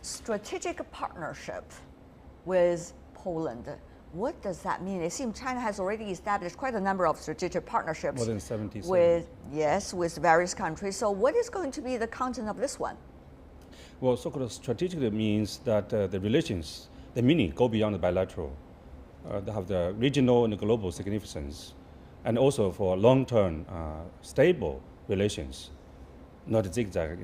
strategic partnership with Poland. What does that mean? It seems China has already established quite a number of strategic partnerships. More than 70. With various countries. So what is going to be the content of this one? Well, so-called strategic means that the relations, the meaning go beyond the bilateral. They have the regional and global significance, and also for long-term stable relations, not zigzag,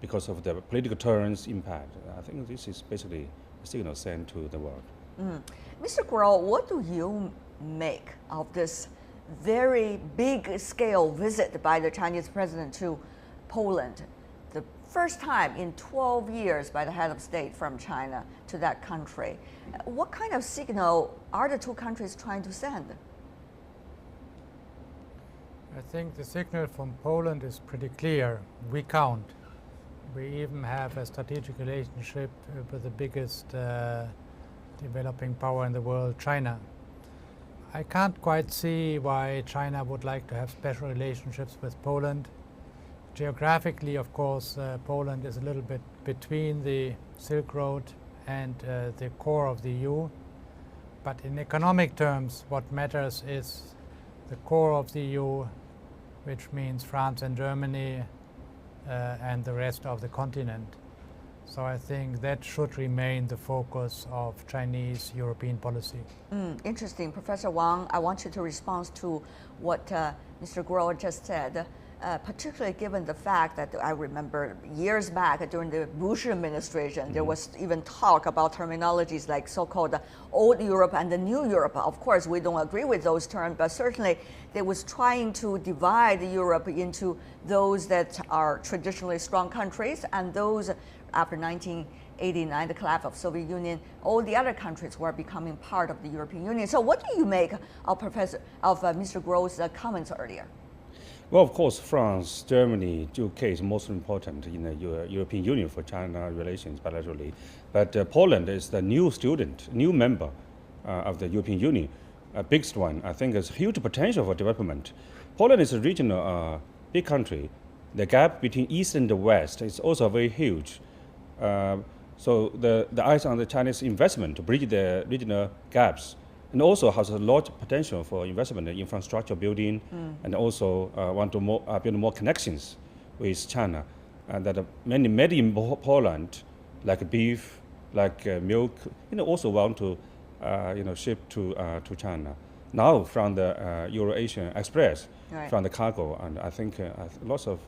because of the political turns impact. I think this is basically a signal sent to the world. Mr. Gros, what do you make of this very big scale visit by the Chinese president to Poland? The first time in 12 years by the head of state from China to that country. What kind of signal are the two countries trying to send? I think the signal from Poland is pretty clear. We count. We even have a strategic relationship with the biggest developing power in the world, China. I can't quite see why China would like to have special relationships with Poland. Geographically, of course, Poland is a little bit between the Silk Road and the core of the EU. But in economic terms, what matters is the core of the EU, which means France and Germany and the rest of the continent. So I think that should remain the focus of Chinese-European policy. Interesting. Professor Wang, I want you to respond to what Mr. Gros just said, particularly given the fact that I remember years back during the Bush administration, there was even talk about terminologies like so-called old Europe and the new Europe. Of course, we don't agree with those terms, but certainly they was trying to divide Europe into those that are traditionally strong countries and those after 1989, the collapse of Soviet Union, all the other countries were becoming part of the European Union. So what do you make of Mr. Gros' comments earlier? Well, of course, France, Germany, UK is most important in the European Union for China relations bilaterally. But Poland is the new member of the European Union, biggest one. I think there's huge potential for development. Poland is a regional big country. The gap between East and the West is also very huge. So the eyes on the Chinese investment to bridge the regional gaps, and also has a lot of potential for investment in infrastructure building, and also want to build more connections with China. And that many made in Poland, like beef, like milk, also want to ship to China. Now from the Eurasian Express, from the cargo, and I think lots of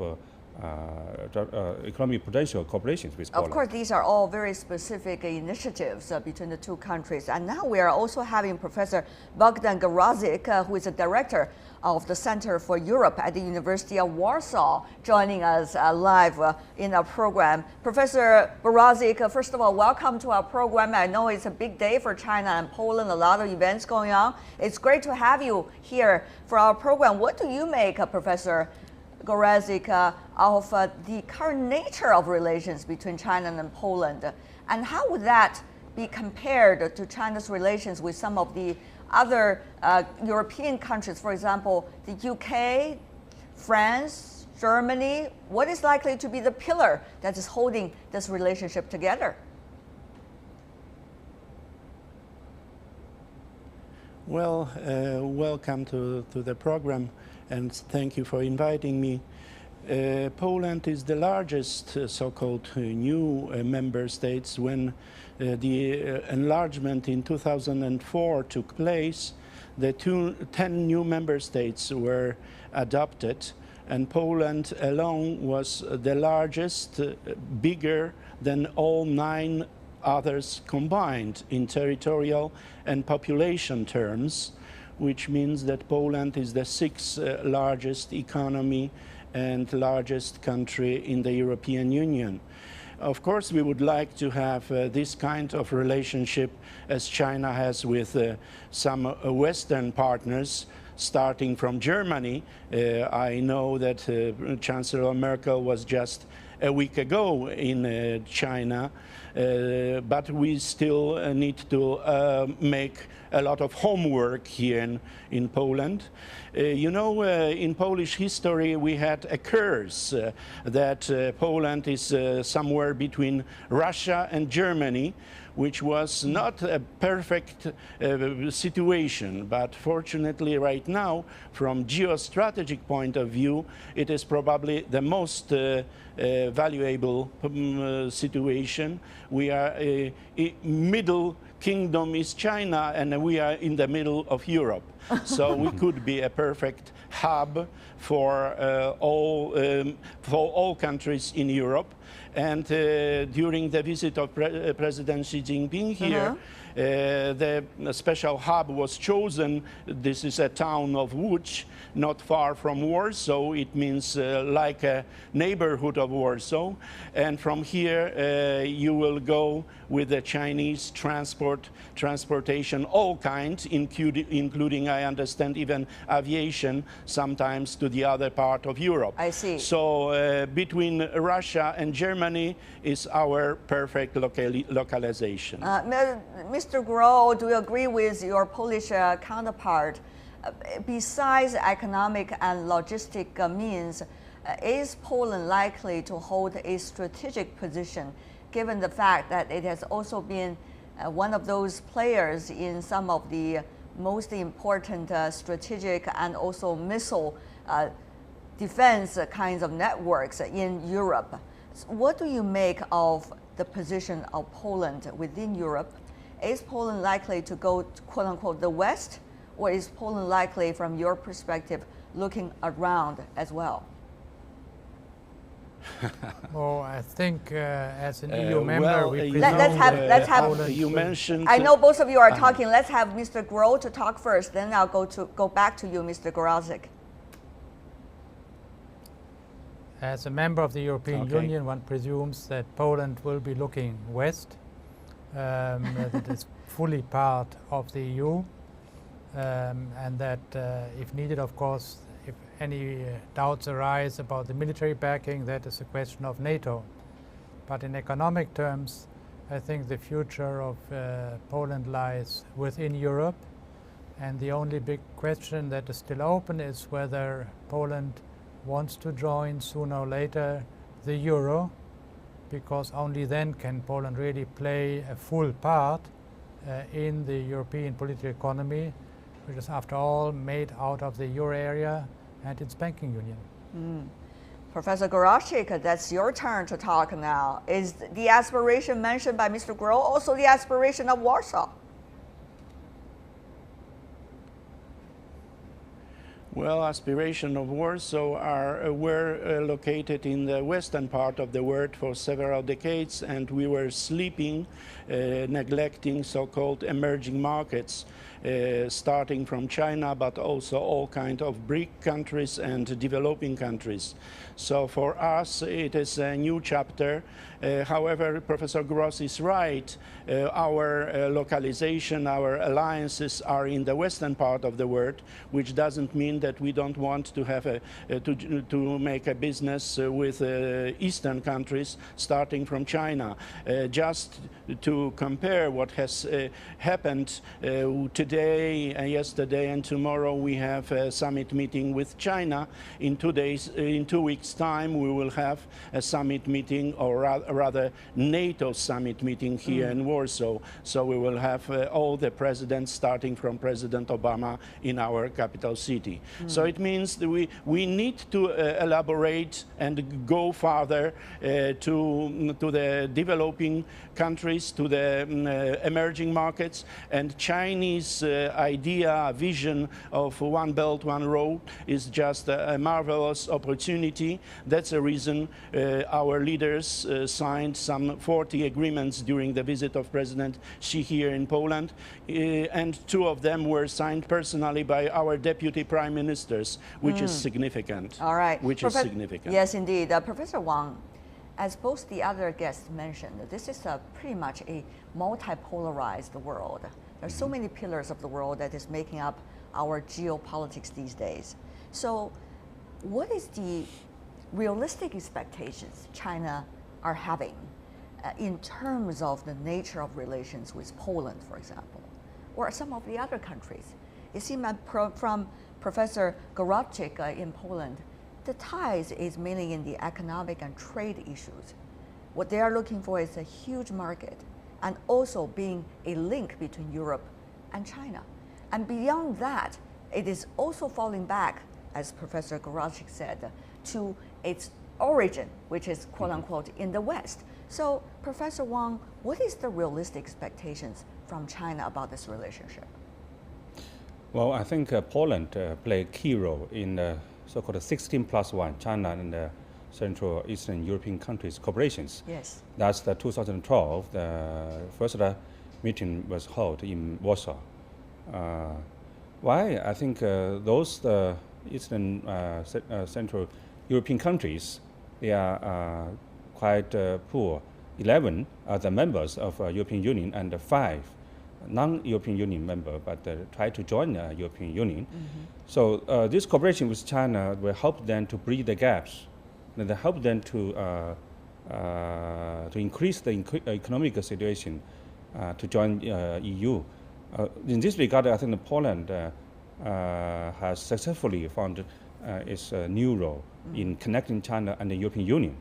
economic potential cooperations with Poland. Of course, these are all very specific initiatives between the two countries. And now we are also having Professor Bogdan Goralczyk, who is the director of the Center for Europe at the University of Warsaw, joining us live in our program. Professor Goralczyk, first of all, welcome to our program. I know it's a big day for China and Poland, a lot of events going on. It's great to have you here for our program. What do you make, Professor Goralczyk, of the current nature of relations between China and Poland, and how would that be compared to China's relations with some of the other European countries, for example, the UK, France, Germany? What is likely to be the pillar that is holding this relationship together? Well, welcome to the program, and thank you for inviting me. Poland is the largest so-called new member states. When the enlargement in 2004 took place, the 10 new member states were adopted, and Poland alone was the largest, bigger than all 9 others combined in territorial and population terms, which means that Poland is the 6th largest economy and largest country in the European Union. Of course, we would like to have this kind of relationship as China has with some Western partners, starting from Germany. I know that Chancellor Merkel was just a week ago in China, but we still need to make a lot of homework here in Poland. You know, in Polish history we had a curse that Poland is somewhere between Russia and Germany, which was not a perfect situation, but fortunately right now, from geostrategic point of view, it is probably the most valuable situation. We are middle kingdom is China, and we are in the middle of Europe. So we could be a perfect hub for all countries in Europe. And during the visit of President Xi Jinping here, the special hub was chosen. This is a town of Łódź, not far from Warsaw. It means like a neighborhood of Warsaw. And from here, you will go with the Chinese transportation, all kinds, including, I understand, even aviation, sometimes to the other part of Europe. I see. So between Russia and Germany is our perfect localization. Mr. Gros, do you agree with your Polish counterpart? Besides economic and logistic means, is Poland likely to hold a strategic position, given the fact that it has also been one of those players in some of the most important strategic and also missile defense kinds of networks in Europe? What do you make of the position of Poland within Europe? Is Poland likely to go, quote unquote, the West, or is Poland likely, from your perspective, looking around as well? Oh, I think as an EU member, we let's have you mentioned. I know both of you are talking. Let's have Mr. Gros to talk first. Then I'll go back to you, Mr. Goralczyk. As a member of the European Union, one presumes that Poland will be looking west, that it is fully part of the EU, and that if needed, of course, if any doubts arise about the military backing, that is a question of NATO. But in economic terms, I think the future of Poland lies within Europe, and the only big question that is still open is whether Poland wants to join sooner or later the euro, because only then can Poland really play a full part in the European political economy, which is after all made out of the euro area and its banking union. Professor Goralczyk, that's your turn to talk now. Is the aspiration mentioned by Mr. Gros also the aspiration of Warsaw? Well, aspiration of Warsaw were located in the western part of the world for several decades, and we were sleeping, neglecting so-called emerging markets, starting from China, but also all kinds of BRIC countries and developing countries. So for us, it is a new chapter. However, Professor Gros is right. Our localization, our alliances are in the western part of the world, which doesn't mean that we don't want to have to make a business with eastern countries, starting from China. Just to compare what has happened today, yesterday, and tomorrow, we have a summit meeting with China. In 2 weeks' time, we will have a summit meeting, or rather NATO summit meeting here in Warsaw. So we will have all the presidents, starting from President Obama, in our capital city. So it means that we need to elaborate and go farther to the developing countries, to the emerging markets, and Chinese idea, vision of One Belt, One Road is just a marvelous opportunity. That's the reason our leaders signed some 40 agreements during the visit of President Xi here in Poland, and 2 of them were signed personally by our deputy prime ministers, which is significant. All right. Which is significant. Yes, indeed. Professor Wang, as both the other guests mentioned, this is pretty much a multipolarized world. There are so many pillars of the world that is making up our geopolitics these days. So what is the realistic expectations China are having in terms of the nature of relations with Poland, for example, or some of the other countries? It seems from Professor Goralczyk in Poland, the ties is mainly in the economic and trade issues. What they are looking for is a huge market and also being a link between Europe and China. And beyond that, it is also falling back, as Professor Goralczyk said, to its origin, which is quote unquote in the West. So Professor Wang, what is the realistic expectations from China about this relationship? Well, I think Poland played a key role in the so-called 16+1 China and Central Eastern European countries cooperations. Yes. That's the 2012, the first meeting was held in Warsaw. Why? I think those Eastern Central European countries, they are quite poor. 11 are the members of European Union and 5 non-European Union member, but try to join the European Union. So this cooperation with China will help them to bridge the gaps, and help them to increase the economic situation to join EU. In this regard, I think Poland has successfully found its new role in connecting China and the European Union.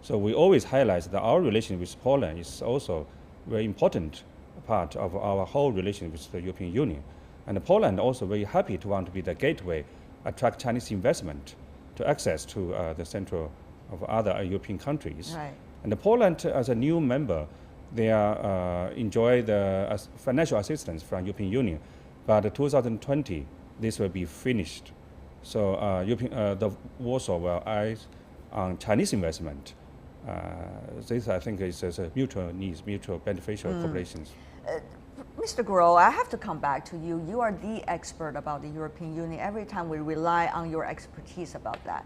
So we always highlight that our relation with Poland is also very important part of our whole relation with the European Union. And Poland also very happy to want to be the gateway, attract Chinese investment to access to the central of other European countries. Right. And Poland, as a new member, they enjoy the financial assistance from European Union. But 2020, this will be finished. So the Warsaw will eyes on Chinese investment. This, I think, is a mutual needs, mutual beneficial cooperations. Mr. Gros, I have to come back to you. You are the expert about the European Union. Every time we rely on your expertise about that.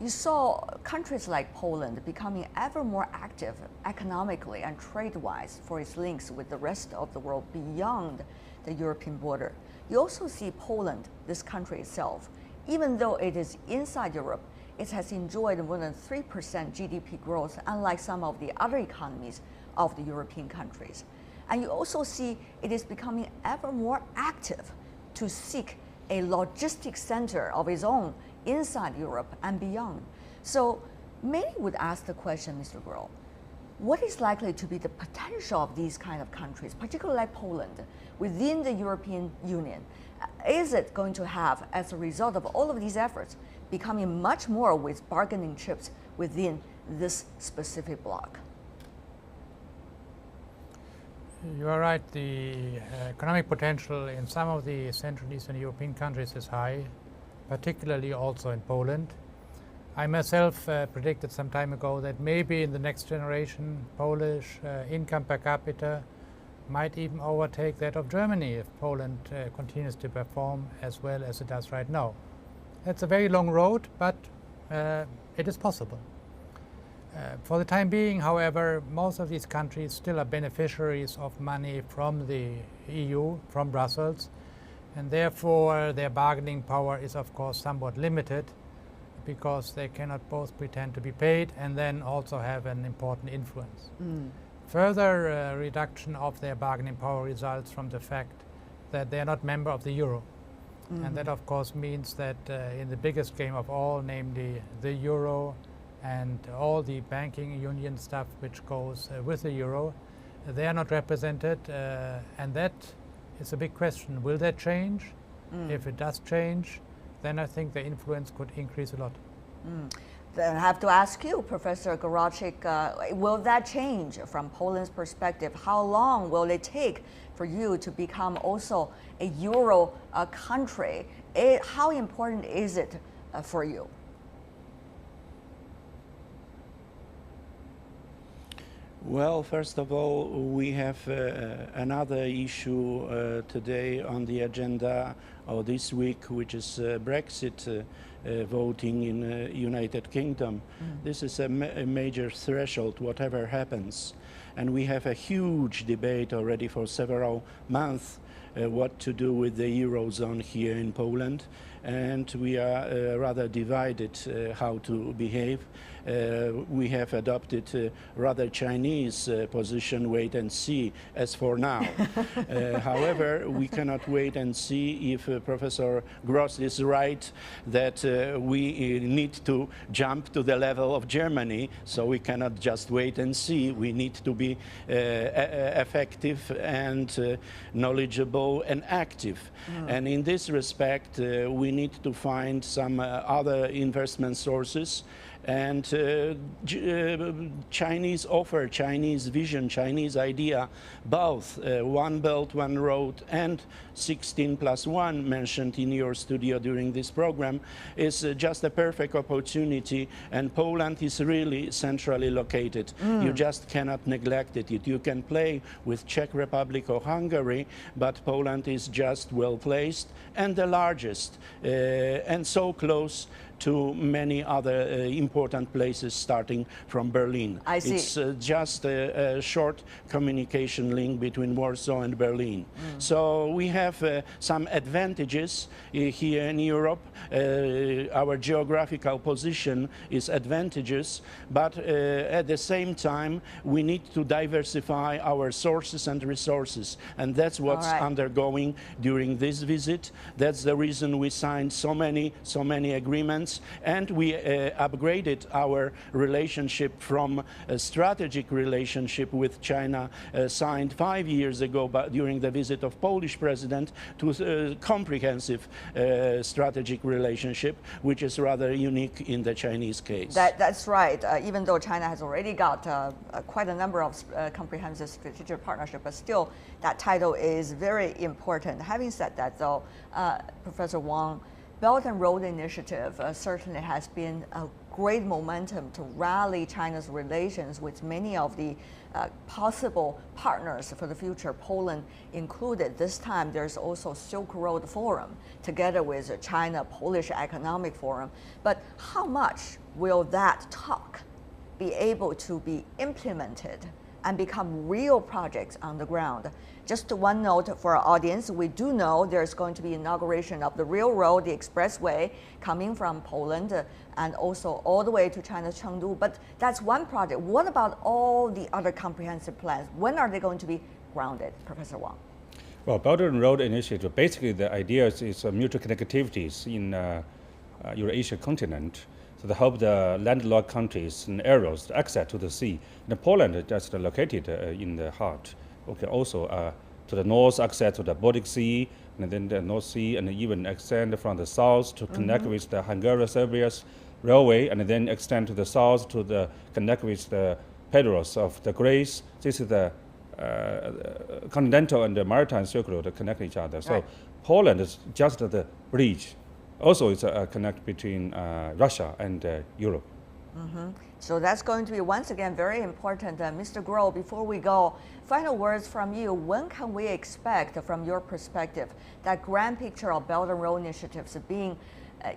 You saw countries like Poland becoming ever more active economically and trade-wise for its links with the rest of the world beyond the European border. You also see Poland, this country itself, even though it is inside Europe, it has enjoyed more than 3% GDP growth, unlike some of the other economies of the European countries. And you also see it is becoming ever more active to seek a logistics center of its own inside Europe and beyond. So many would ask the question, Mr. Gros, what is likely to be the potential of these kind of countries, particularly like Poland, within the European Union? Is it going to have, as a result of all of these efforts, becoming much more with bargaining chips within this specific bloc? You are right. The economic potential in some of the Central and Eastern European countries is high, particularly also in Poland. I myself predicted some time ago that maybe in the next generation, Polish income per capita might even overtake that of Germany if Poland continues to perform as well as it does right now. It's a very long road, but it is possible. For the time being, however, most of these countries still are beneficiaries of money from the EU, from Brussels, and therefore their bargaining power is of course somewhat limited because they cannot both pretend to be paid and then also have an important influence. Further reduction of their bargaining power results from the fact that they are not member of the euro. And that of course means that in the biggest game of all, namely the euro and all the banking union stuff which goes with the euro, they are not represented, and that is a big question. Will that change? If it does change, then I think the influence could increase a lot. Then I have to ask you, Professor Goralczyk, will that change from Poland's perspective? How long will it take for you to become also a euro country? How important is it for you? Well, first of all, we have another issue today on the agenda, or this week, which is Brexit voting in United Kingdom. This is a major threshold, whatever happens. And we have a huge debate already for several months what to do with the Eurozone here in Poland, and we are rather divided how to behave. We have adopted a rather Chinese position, wait and see, as for now. However, we cannot wait and see if Professor Gros is right that we need to jump to the level of Germany, so we cannot just wait and see. We need to be effective and knowledgeable and active. And in this respect, we need to find some other investment sources. And Chinese offer, Chinese vision, Chinese idea, both One Belt, One Road and 16+1 mentioned in your studio during this program, is just a perfect opportunity, and Poland is really centrally located. You just cannot neglect it. You can play with Czech Republic or Hungary, but Poland is just well placed and the largest, and so close to many other important places starting from Berlin. I see. It's just a short communication link between Warsaw and Berlin. So we have some advantages here in Europe. Our geographical position is advantageous, but at the same time we need to diversify our sources and resources, and that's what's undergoing during this visit. That's the reason we signed so many agreements. And we upgraded our relationship from a strategic relationship with China signed 5 years ago during the visit of Polish president to a comprehensive strategic relationship, which is rather unique in the Chinese case. That's right. Even though China has already got quite a number of comprehensive strategic partnership, but still that title is very important. Having said that, though, Professor Wang, Belt and Road Initiative certainly has been a great momentum to rally China's relations with many of the possible partners for the future, Poland included. This time there's also Silk Road Forum together with China-Polish Economic Forum. But how much will that talk be able to be implemented and become real projects on the ground? Just one note for our audience, we do know there's going to be inauguration of the railroad, the expressway, coming from Poland and also all the way to China's Chengdu. But that's one project. What about all the other comprehensive plans? When are they going to be grounded, Professor Wang? Well, Belt and Road Initiative, basically the idea is mutual connectivities in Eurasia continent. So to help the landlocked countries and areas access to the sea. And Poland is just located in the heart. Okay, also to the north access to the Baltic Sea, and then the North Sea, and even extend from the south to connect with the Hungary-Serbia's railway, and then extend to the south to the connect with the Pedros of the Gros. This is the continental and the maritime Silk Road that connect each other. So Poland is just the bridge. Also, it's a connect between Russia and Europe. So that's going to be, once again, very important. Mr. Gros, before we go, final words from you. When can we expect, from your perspective, that grand picture of Belt and Road initiatives being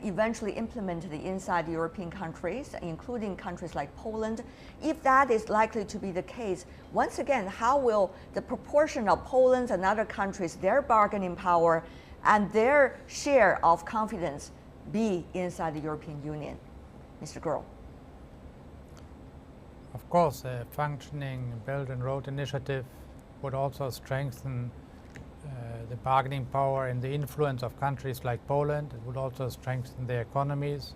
eventually implemented inside the European countries, including countries like Poland? If that is likely to be the case, once again, how will the proportion of Poland and other countries, their bargaining power and their share of confidence be inside the European Union? Mr. Gros. Of course, a functioning Belt and Road Initiative would also strengthen the bargaining power and the influence of countries like Poland. It would also strengthen their economies.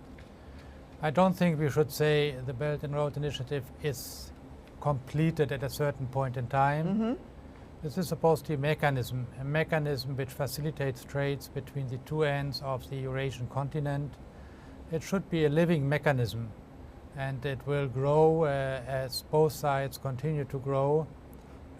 I don't think we should say the Belt and Road Initiative is completed at a certain point in time. This is supposed to be a mechanism which facilitates trades between the two ends of the Eurasian continent. It should be a living mechanism, and it will grow as both sides continue to grow,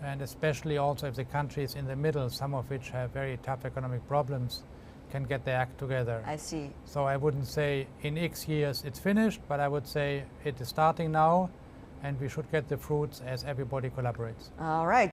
and especially also if the countries in the middle, some of which have very tough economic problems, can get their act together. I see. So I wouldn't say in X years it's finished, but I would say it is starting now, and we should get the fruits as everybody collaborates. All right.